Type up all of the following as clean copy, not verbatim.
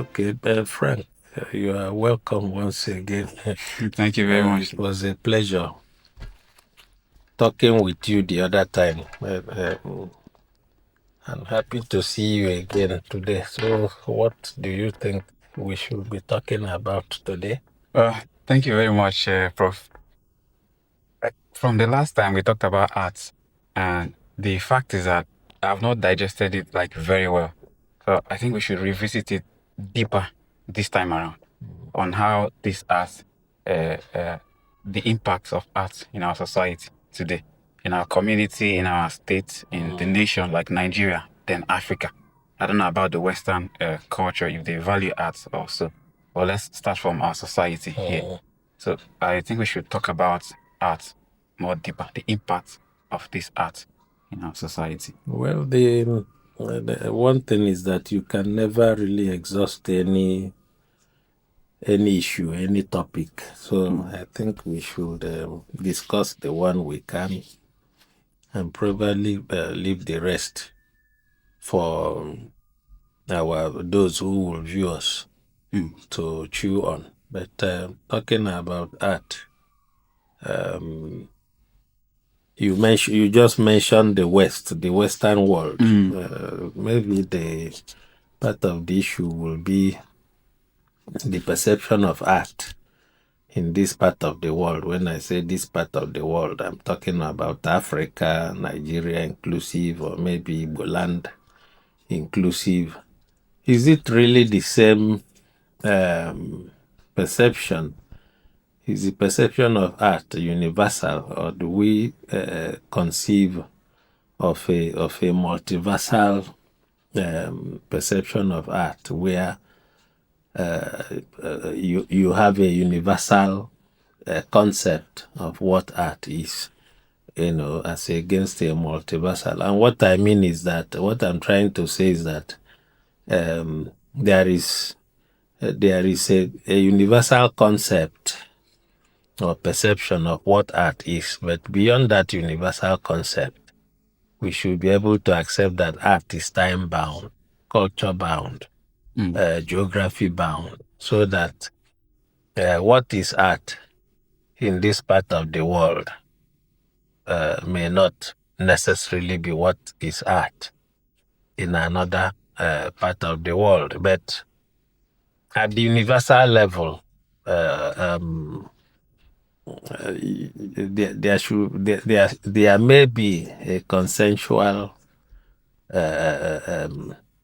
Okay, Frank, you are welcome once again. Thank you very much. It was a pleasure talking with you the other time. I'm happy to see you again today. So, what do you think we should be talking about today? Thank you very much, Prof. From the last time we talked about arts, and the fact is that I've not digested it like very well. So I think we should revisit it deeper this time around on how this art, the impacts of art in our society today, in our community, in our state, in the nation like Nigeria, then Africa. I don't know about the Western culture, if they value arts also. But let's start from our society here. So I think we should talk about art more deeper, the impact of this art in our society. Well, the one thing is that you can never really exhaust any issue, any topic. So I think we should discuss the one we can and probably leave the rest for those who will view us to chew on. But talking about art, you just mentioned the Western world. Maybe the part of the issue will be the perception of art in this part of the world. When I say this part of the world, I'm talking about Africa, Nigeria inclusive, or maybe Igbo land inclusive. Is it really the same perception? Is the perception of art universal, or do we conceive of a multiversal perception of art where you have a universal concept of what art is, as against a multiversal? And what I mean is that, what I'm trying to say is that there is a universal concept or perception of what art is, but beyond that universal concept, we should be able to accept that art is time bound, culture bound, geography bound, so that what is art in this part of the world may not necessarily be what is art in another part of the world. But at the universal level, there may be a consensual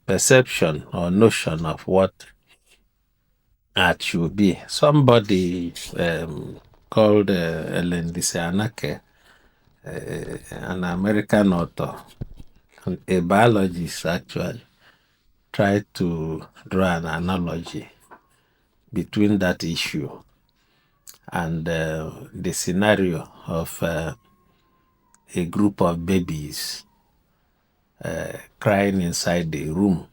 perception or notion of what art should be. Somebody called Ellen Disanake, an American author, a biologist actually, tried to draw an analogy between that issue and the scenario of a group of babies crying inside the room,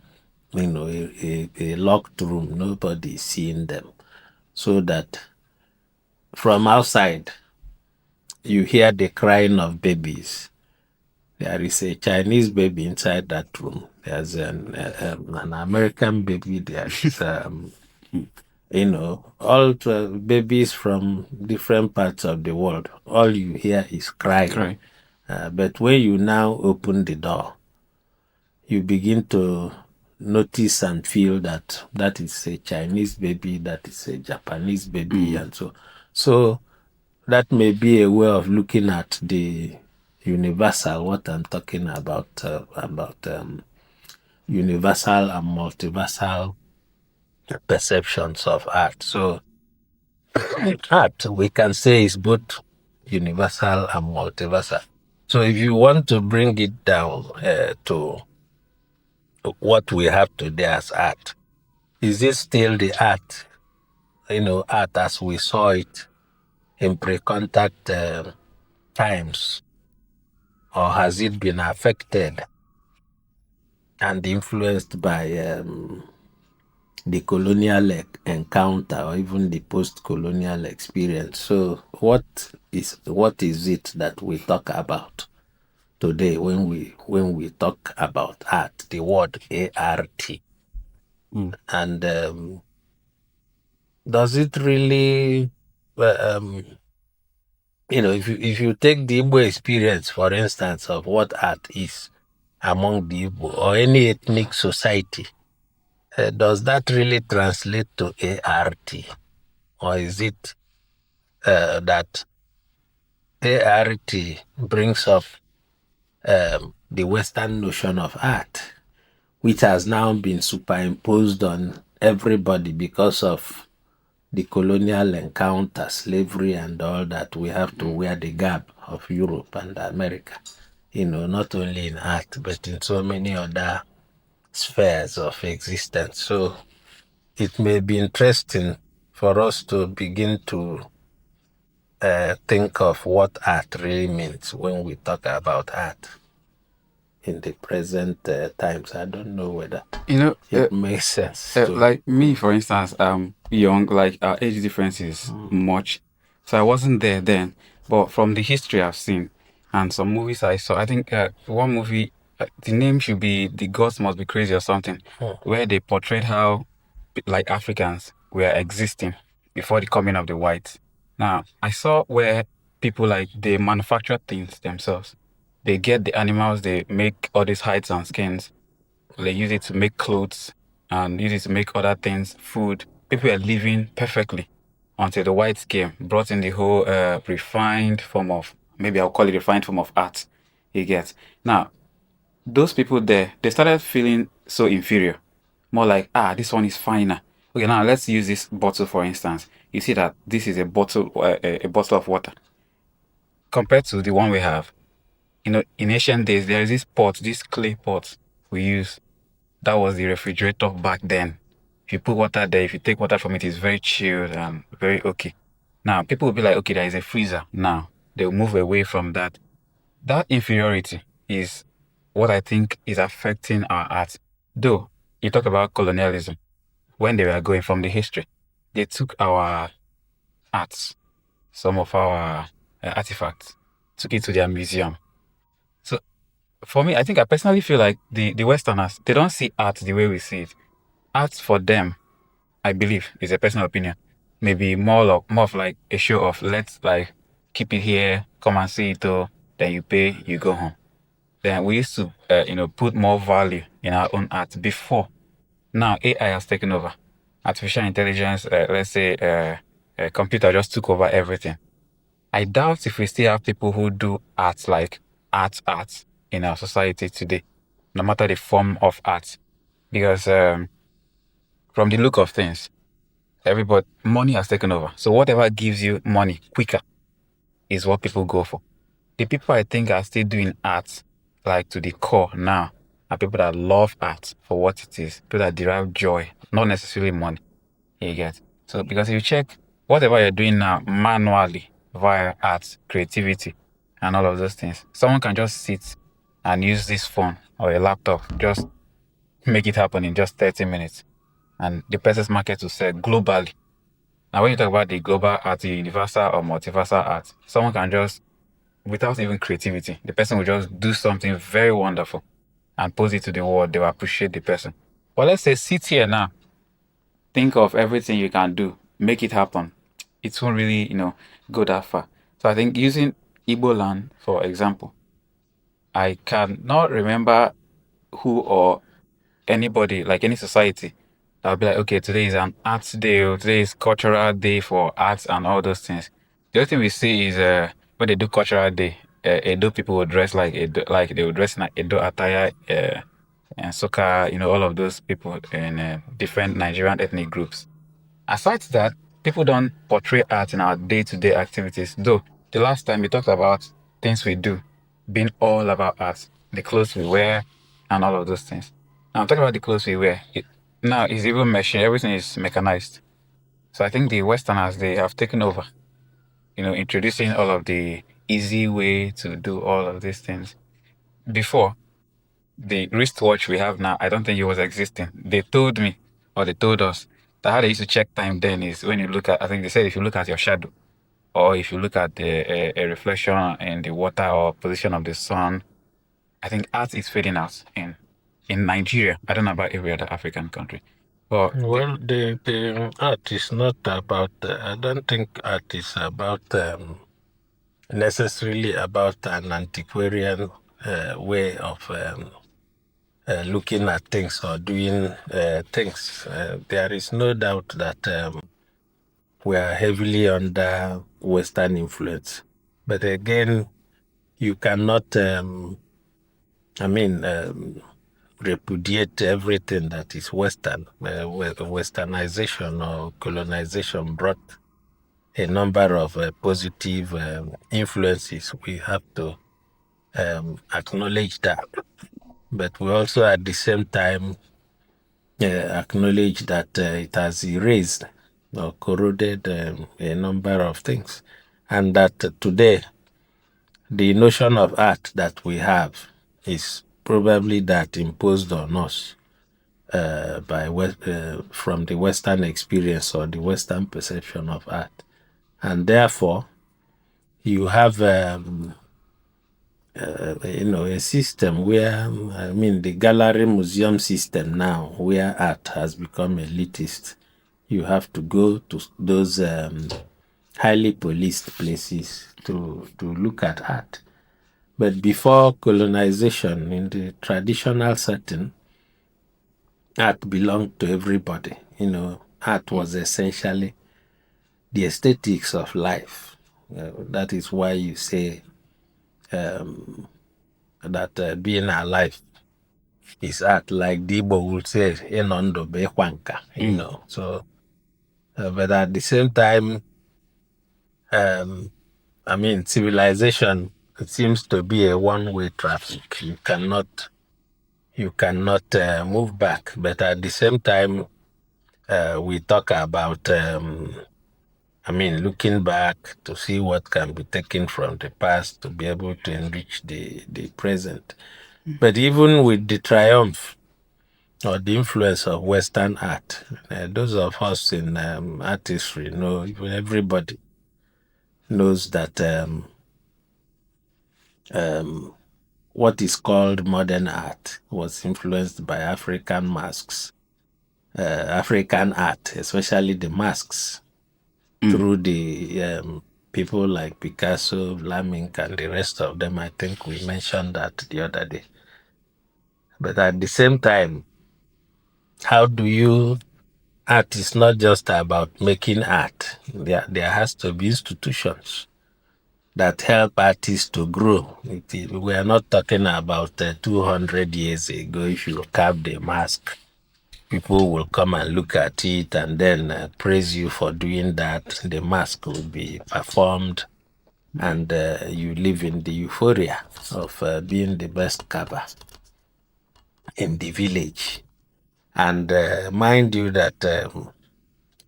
a locked room, nobody is seeing them, so that from outside you hear the crying of babies. There is a Chinese baby inside that room. There's an American baby. There's all babies from different parts of the world. All you hear is crying. But when you now open the door, you begin to notice and feel that that is a Chinese baby, that is a Japanese baby, and so that may be a way of looking at the universal, what I'm talking about universal and multiversal perceptions of art. So art, we can say, is both universal and multiversal. So if you want to bring it down to what we have today as art, is it still the art, art as we saw it in pre-contact times, or has it been affected and influenced by the colonial encounter or even the post-colonial experience? So what is it that we talk about today when we talk about art, the word ART? And does it really, if you take the Igbo experience, for instance, of what art is among the Igbo or any ethnic society, does that really translate to ART? Or is it that ART brings up the Western notion of art, which has now been superimposed on everybody because of the colonial encounter, slavery, and all that? We have to wear the garb of Europe and America, not only in art, but in so many other spheres of existence. So it may be interesting for us to begin to think of what art really means when we talk about art in the present times. I don't know whether it makes sense to like me, for instance, young, like our age difference is much, so I wasn't there then. But from the history I've seen and some movies I saw, I think one movie, the name should be "The Gods Must Be Crazy" or something, where they portrayed how like Africans were existing before the coming of the whites. Now I saw where people like they manufacture things themselves. They get the animals, they make all these hides and skins. They use it to make clothes and use it to make other things, food. People are living perfectly until the whites came, brought in the whole refined form of, maybe I'll call it refined form of art. You get. Now, those people there, they started feeling so inferior. More like, this one is finer. Okay, now let's use this bottle for instance. You see that this is a bottle of water compared to the one we have. In ancient days, there is this pot, this clay pot we use. That was the refrigerator back then. If you put water there, if you take water from it, it's very chilled and very okay. Now, people will be like, okay, there is a freezer. Now, they'll move away from that. That inferiority is what I think is affecting our art. Though, you talk about colonialism. When they were going from the history, they took our arts, some of our artifacts, took it to their museum. So for me, I think I personally feel like the Westerners, they don't see art the way we see it. Art for them, I believe, is a personal opinion, maybe more of like a show of let's like keep it here, come and see it, then you pay, you go home. Then we used to, put more value in our own art before. Now AI has taken over. Artificial intelligence, let's say, a computer just took over everything. I doubt if we still have people who do art like art in our society today, no matter the form of art. Because from the look of things, money has taken over. So whatever gives you money quicker is what people go for. The people I think are still doing art like to the core now are people that love art for what it is, people that derive joy, not necessarily money. You get. So because if you check whatever you're doing now manually via art, creativity, and all of those things, someone can just sit and use this phone or a laptop, just make it happen in just 30 minutes. And the person's market will sell globally. Now, when you talk about the global art, the universal or multiversal art, someone can just, without even creativity, the person will just do something very wonderful and pose it to the world. They will appreciate the person. But let's say sit here now, think of everything you can do, make it happen. It won't really, go that far. So I think using Igbo land, for example, I cannot remember who or anybody, like any society, that will be like, okay, today is an arts day, or today is cultural day for arts and all those things. The other thing we see is when they do cultural day, Edo people will dress like Edo, like they will dress in like Edo attire, and soca, all of those people in different Nigerian ethnic groups. Aside that, people don't portray art in our day-to-day activities. Though the last time we talked about things we do being all about art, the clothes we wear, and all of those things. Now I'm talking about the clothes we wear. Now it's even machine. Everything is mechanized. So I think the Westerners, they have taken over. Introducing all of the easy way to do all of these things. Before, the wristwatch we have now, I don't think it was existing. They told me, or they told us, that how they used to check time then is when you look at, I think they said if you look at your shadow, or if you look at a reflection in the water or position of the sun. I think art is fading out in Nigeria. I don't know about every other African country. Well, Well, the art is not about. I don't think art is about necessarily about an antiquarian way of looking at things or doing things. There is no doubt that we are heavily under Western influence, but again, you cannot. I mean. Repudiate everything that is Western. Westernization or colonization brought a number of positive influences. We have to acknowledge that. But we also, at the same time, acknowledge that it has erased or corroded a number of things. And that today, the notion of art that we have is probably that imposed on us from the Western experience or the Western perception of art, and therefore you have a system where I mean the gallery museum system now, where art has become elitist. You have to go to those highly policed places to look at art. But before colonization, in the traditional setting, art belonged to everybody. Art was essentially the aesthetics of life. That is why you say that being alive is art, like the Igbo would say, "Inondo be hwanka," So, but at the same time, I mean, civilization seems to be a one-way traffic. You cannot move back. But at the same time, we talk about looking back to see what can be taken from the past to be able to enrich the present. But even with the triumph or the influence of Western art, those of us in artistry know, even everybody knows that what is called modern art was influenced by African masks, African art, especially the masks, through the people like Picasso, Lamink, and the rest of them. I think we mentioned that the other day. But at the same time, how do you? Art is not just about making art. There has to be institutions that help artists to grow. We are not talking about 200 years ago. If you carved a mask, people will come and look at it and then praise you for doing that. The mask will be performed, and you live in the euphoria of being the best carver in the village. And mind you that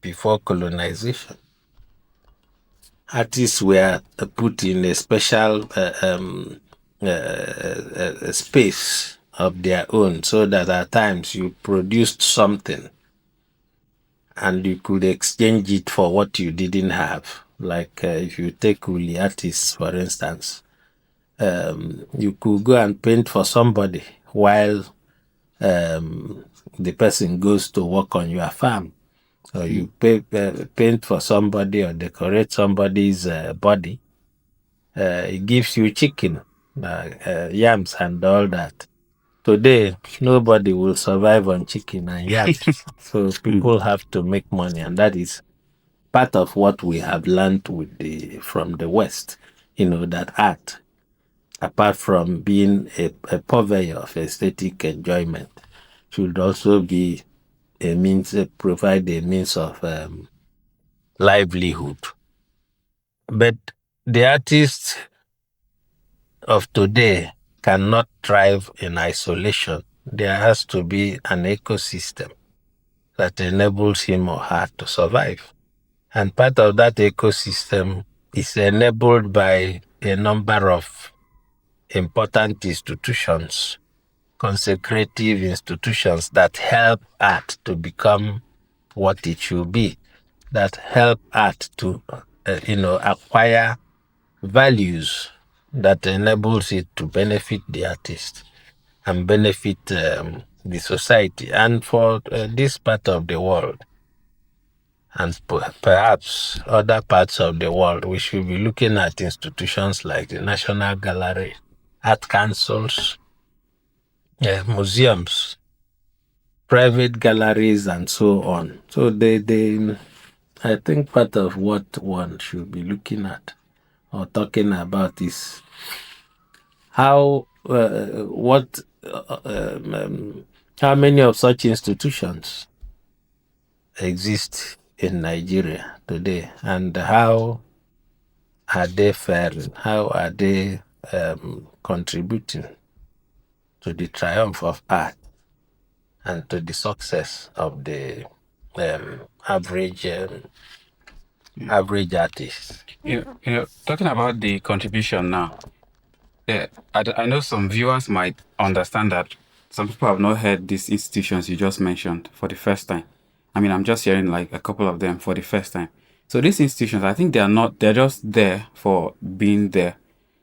before colonization, artists were put in a special space of their own, so that at times you produced something and you could exchange it for what you didn't have. Like if you take Uli artists, for instance, you could go and paint for somebody while the person goes to work on your farm. Or you paint for somebody or decorate somebody's body. It gives you chicken, yams, and all that. Today, nobody will survive on chicken and yams. So people have to make money, and that is part of what we have learned from the West. That art, apart from being a purveyor of aesthetic enjoyment, should also be a means, provide a means of livelihood. But the artists of today cannot thrive in isolation. There has to be an ecosystem that enables him or her to survive. And part of that ecosystem is enabled by a number of important institutions, consecrative institutions that help art to become what it should be, that help art to, acquire values that enables it to benefit the artist and benefit the society. And for this part of the world, and perhaps other parts of the world, we should be looking at institutions like the National Gallery, art councils, museums, private galleries, and so on. So I think part of what one should be looking at or talking about is how what how many of such institutions exist in Nigeria today, and how are they faring? How are they contributing to the triumph of art and to the success of the average average artist? Talking about the contribution now, yeah, I know some viewers might understand that some people have not heard these institutions you just mentioned for the first time. I mean, I'm just hearing like a couple of them for the first time. So these institutions, I think they're just there for being there.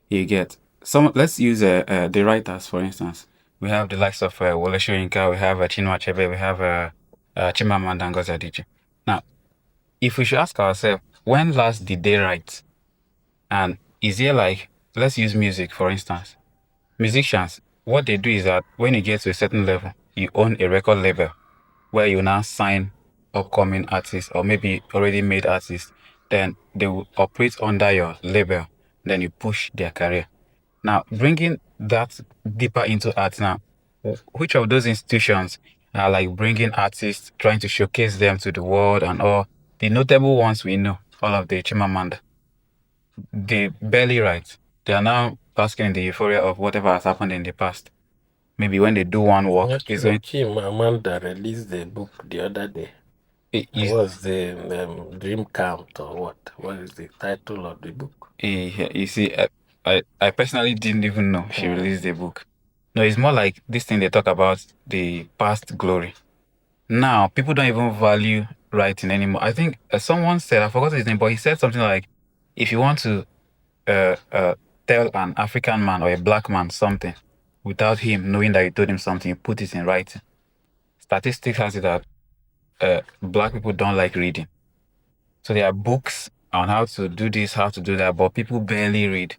You get some. Let's use the writers for instance. We have the likes of Wole Soyinka, we have Chinua Achebe, we have Chimamanda Ngozi Adichie. Now, if we should ask ourselves, when last did they write? And is there like, let's use music for instance. Musicians, what they do is that when you get to a certain level, you own a record label where you now sign upcoming artists or maybe already made artists. Then they will operate under your label. Then you push their career. Now, bringing that deeper into art now, which of those institutions are like bringing artists, trying to showcase them to the world and all? The notable ones we know, all of the Chimamanda, they barely write. They are now basking in the euphoria of whatever has happened in the past. Maybe when they do one work, it's Actually, going. Chimamanda released the book the other day. It What is, was the Dream Count or what? What is the title of the book? you see, I personally didn't even know she released the book. No, it's more like this thing they talk about the past glory. Now, people don't even value writing anymore. I think someone said, I forgot his name, but he said something like, if you want to uh, uh, tell an African man or a black man something without him knowing that you told him something, you put it in writing. Statistics has it that black people don't like reading. So there are books on how to do this, how to do that, but people barely read.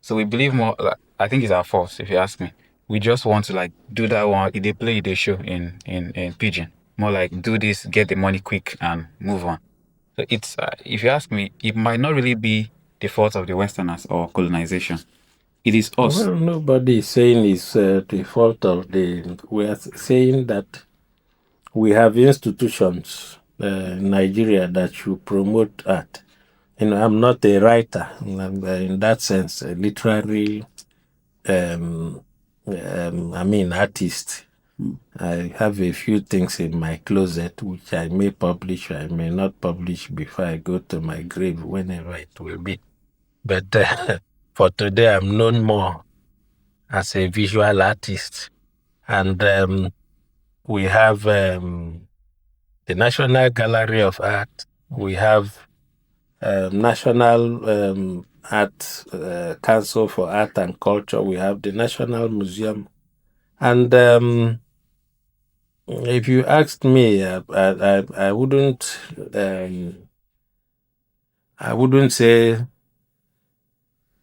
So we believe more, like, I think it's our fault, if you ask me. We just want to like do that one. If they play the show in Pigeon, more like do this, get the money quick and move on. So it's, if you ask me, it might not really be the fault of the Westerners or colonization. It is us. Well, nobody is saying it's the fault of the. We are saying that we have institutions in Nigeria that should promote art. I'm not a writer in that sense, a literary, artist. I have a few things in my closet which I may publish, I may not publish before I go to my grave, whenever it will be. But for today, I'm known more as a visual artist. And we have the National Gallery of Art. We have National Art Council for Art and Culture. We have the National Museum. And if you asked me, I wouldn't say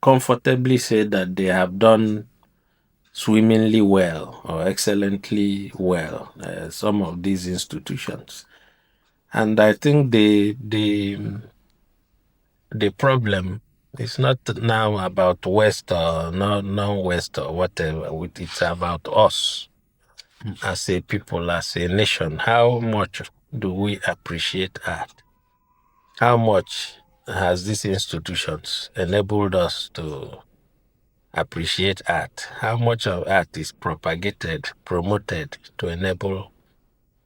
comfortably say that they have done swimmingly well or excellently well, some of these institutions. And I think the problem is not now about West or non-West or whatever. It's about us as a people, as a nation. How much do we appreciate art? How much has these institutions enabled us to appreciate art? How much of art is propagated, promoted to enable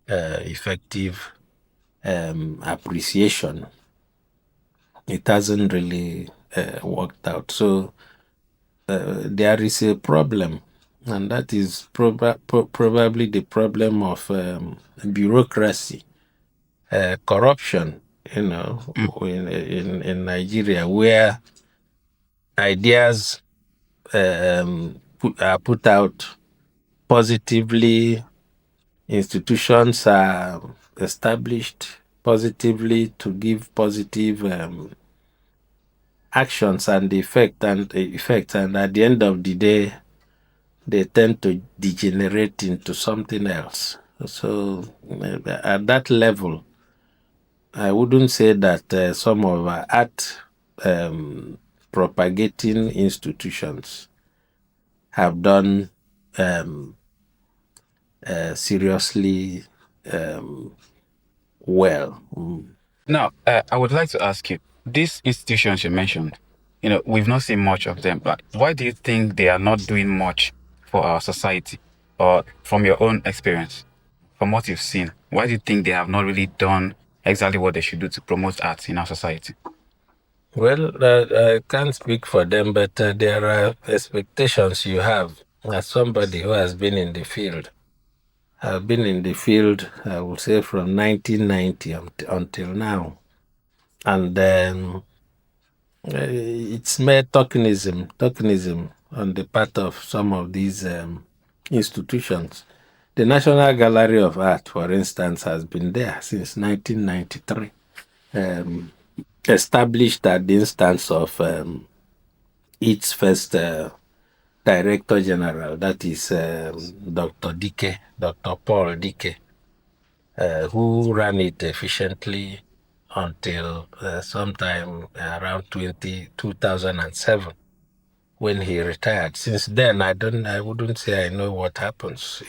effective appreciation? It hasn't really worked out. So there is a problem, and that is probably the problem of bureaucracy, corruption, in Nigeria, where ideas are put out positively Institutions are established positively to give positive actions and effects, and at the end of the day, they tend to degenerate into something else. So at that level, I wouldn't say that some of our art propagating institutions have done um, seriously well. Now, I would like to ask you, these institutions you mentioned, we've not seen much of them, but why do you think they are not doing much for our society? Or from your own experience, from what you've seen, why do you think they have not really done exactly what they should do to promote arts in our society? Well, I can't speak for them, but there are expectations you have as somebody who has been in the field. I've been in the field, I would say, from 1990 until now. And it's mere tokenism on the part of some of these institutions. The National Gallery of Art, for instance, has been there since 1993, established at the instance of its first Director General, that is Dr. Paul Dike, who ran it efficiently until sometime around 2007 when he retired. Since then, I wouldn't say I know what happens,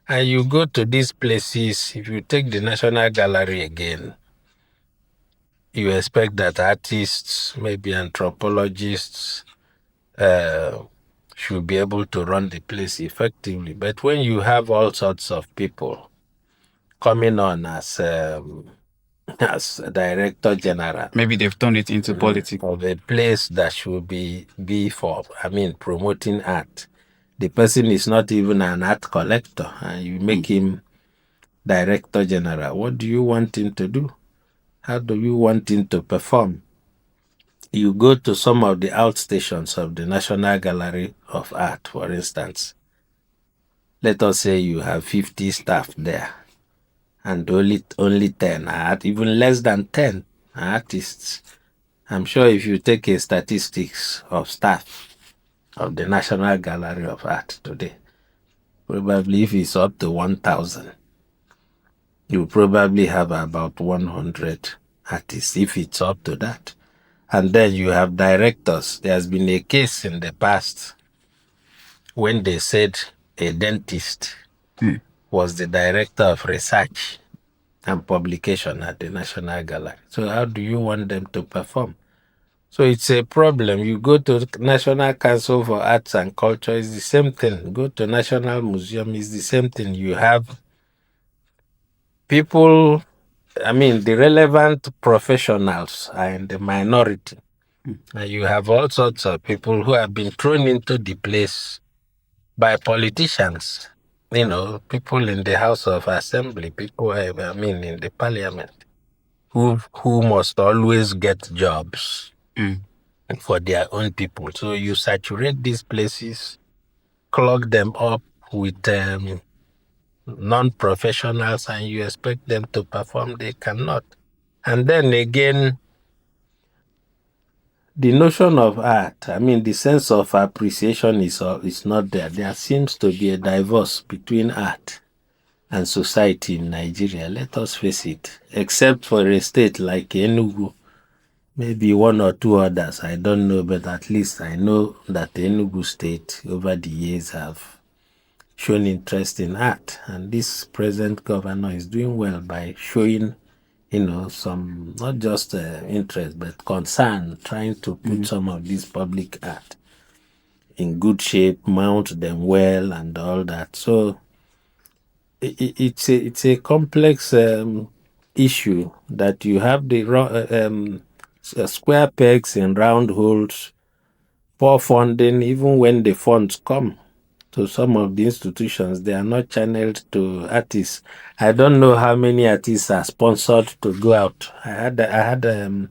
And you go to these places, if you take the National Gallery again, you expect that artists, maybe anthropologists, uh, should be able to run the place effectively. But when you have all sorts of people coming on as a director general Maybe they've turned it into politics. of a place that should be for, promoting art, the person is not even an art collector, and you make him director general. What do you want him to do? How do you want him to perform? You go to some of the outstations of the National Gallery of Art, for instance. Let us say you have 50 staff there, and only 10 are even less than 10 are artists. I'm sure if you take a statistics of staff of the National Gallery of Art today, probably if it's up to 1,000, you probably have about 100 artists, if it's up to that. And then you have directors. There's been a case in the past when they said a dentist was the director of research and publication at the National Gallery. So how do you want them to perform? So it's a problem. You go to National Council for Arts and Culture, it's the same thing. Go to National Museum, it's the same thing. You have people, the relevant professionals are in the minority. And you have all sorts of people who have been thrown into the place by politicians, people in the House of Assembly, people, in the parliament, who must always get jobs for their own people. So you saturate these places, clog them up with non-professionals, and you expect them to perform. They cannot. And then again, the notion of art, the sense of appreciation is not there. There seems to be a divorce between art and society in Nigeria. Let us face it. Except for a state like Enugu, maybe one or two others, I don't know, but at least I know that the Enugu state over the years have shown interest in art. And this present governor is doing well by showing some not just interest but concern, trying to put some of this public art in good shape, mount them well, and all that. So it's a complex issue that you have the square pegs in round holes, poor funding. Even when the funds come to some of the institutions, they are not channeled to artists. I don't know how many artists are sponsored to go out. I had an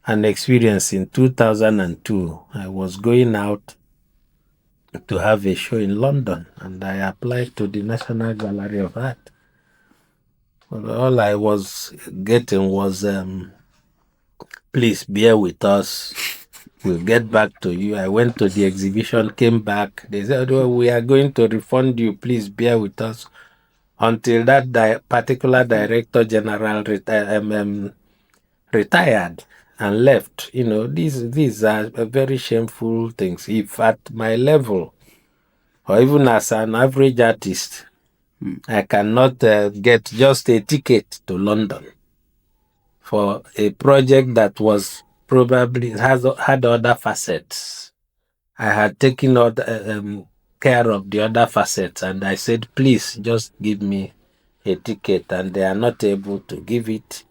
experience in 2002. I was going out to have a show in London, and I applied to the National Gallery of Art. Well, all I was getting was, please bear with us. We'll get back to you. I went to the exhibition, came back. They said, well, we are going to refund you. Please bear with us. Until that particular director general retired and left. These are very shameful things. If at my level, or even as an average artist, I cannot get just a ticket to London for a project that was probably had other facets. I had taken care of the other facets, and I said, please just give me a ticket, and they are not able to give it,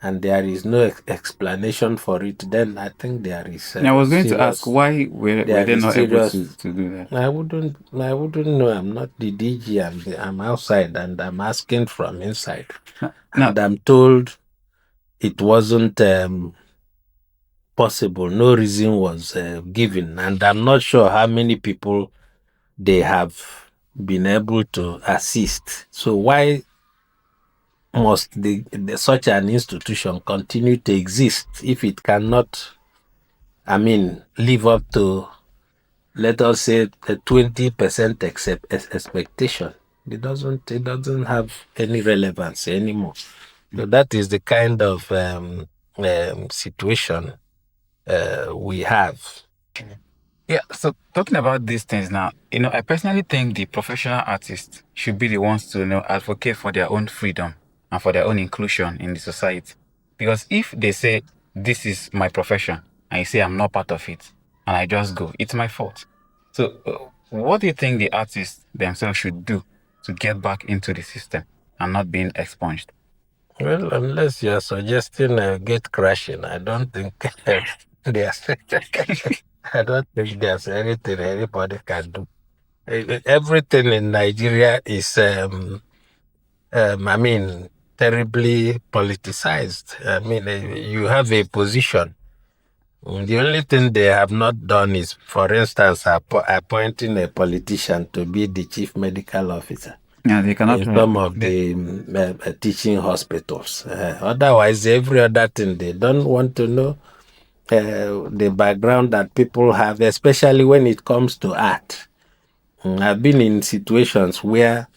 and there is no explanation for it. Then I think there is I was going to ask serious. why were There they is not able serious. to do that? I wouldn't know. I'm not the DG. I'm outside, and I'm asking from inside, Now, and I'm told it wasn't possible. No reason was given, and I'm not sure how many people they have been able to assist. So why must such an institution continue to exist if it cannot, live up to, let us say, the 20% expectation? It doesn't have any relevance anymore. So that is the kind of situation we have. yeah, so talking about these things now, I personally think the professional artists should be the ones to, advocate for their own freedom and for their own inclusion in the society. Because if they say, this is my profession, and you say I'm not part of it, and I just go, it's my fault. So, what do you think the artists themselves should do to get back into the system and not being expunged? Well, unless you're suggesting gate crashing, I don't think there's I don't think there's anything anybody can do. Everything in Nigeria is, terribly politicized. You have a position. The only thing they have not done is, for instance, appointing a politician to be the chief medical officer Yeah, they cannot. in some of the teaching hospitals. Otherwise, every other thing, they don't want to know the background that people have, especially when it comes to art. I've been in situations where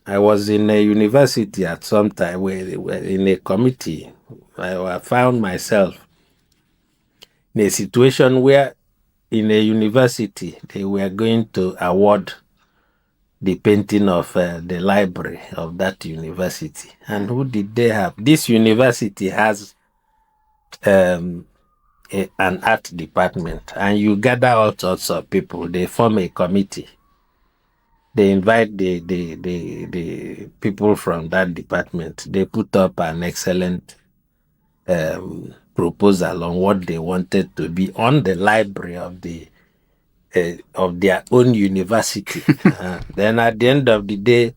I was in a university at some time, where in a committee, I found myself in a situation where in a university they were going to award the painting of the library of that university. And who did they have? This university has an art department, and you gather all sorts of people. They form a committee. They invite the people from that department. They put up an excellent proposal on what they wanted to be on the library of their own university. Then at the end of the day,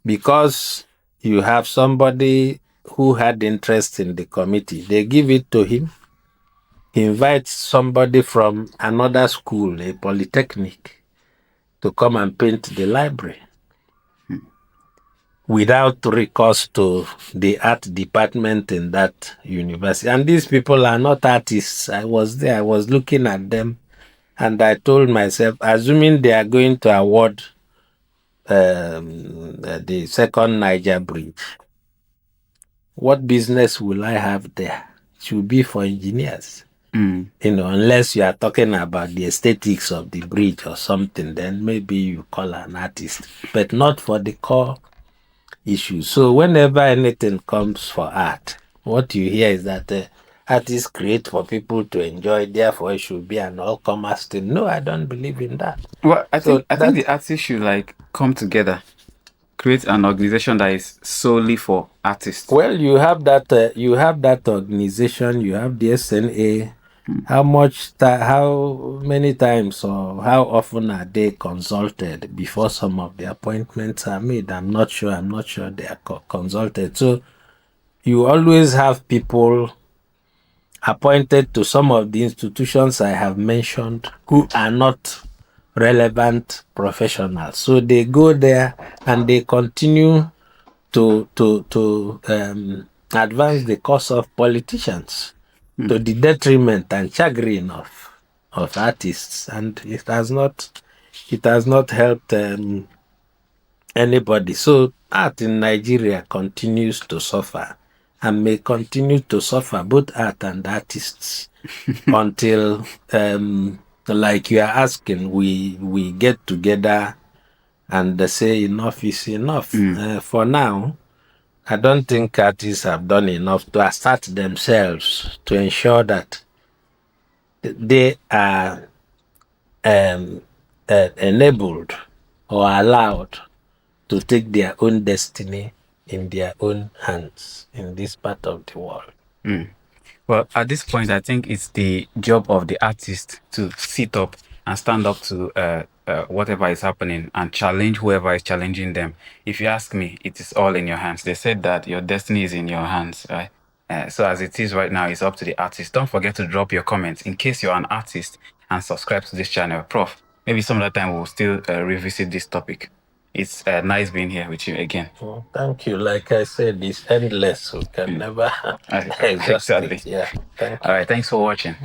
because you have somebody who had interest in the committee, they give it to him. He invites somebody from another school, a polytechnic, to come and paint the library without recourse to the art department in that university. And these people are not artists. I was there, I was looking at them, and I told myself, assuming they are going to award the second Niger bridge, what business will I have there? It should be for engineers. Unless you are talking about the aesthetics of the bridge or something, then maybe you call an artist, but not for the core issue. So whenever anything comes for art, what you hear is that artists create for people to enjoy, therefore it should be an all-comers thing. No, I don't believe in that. Well, I So think the artists should come together, create an organization that is solely for artists. Well, you have that organization, you have the SNA. How many times or how often are they consulted before some of the appointments are made? I'm not sure they are consulted. So you always have people appointed to some of the institutions I have mentioned who are not relevant professionals. So they go there and they continue to advance the cause of politicians to the detriment and chagrin of artists, and it has not helped anybody. So art in Nigeria continues to suffer and may continue to suffer, both art and artists, until like you are asking, we get together and they say enough is enough. For now, I don't think artists have done enough to assert themselves to ensure that they are enabled or allowed to take their own destiny in their own hands in this part of the world. Well, at this point, I think it's the job of the artist to sit up and stand up to whatever is happening and challenge whoever is challenging them. If you ask me, it is all in your hands. They said that your destiny is in your hands, right? So as it is right now, it's up to the artist. Don't forget to drop your comments in case you're an artist and subscribe to this channel. Prof, maybe some other time we'll still revisit this topic. It's nice being here with you again. Well, thank you. Like I said, it's endless. We can never exhaust Exactly. it. Yeah. Thank you. All right. Thanks for watching.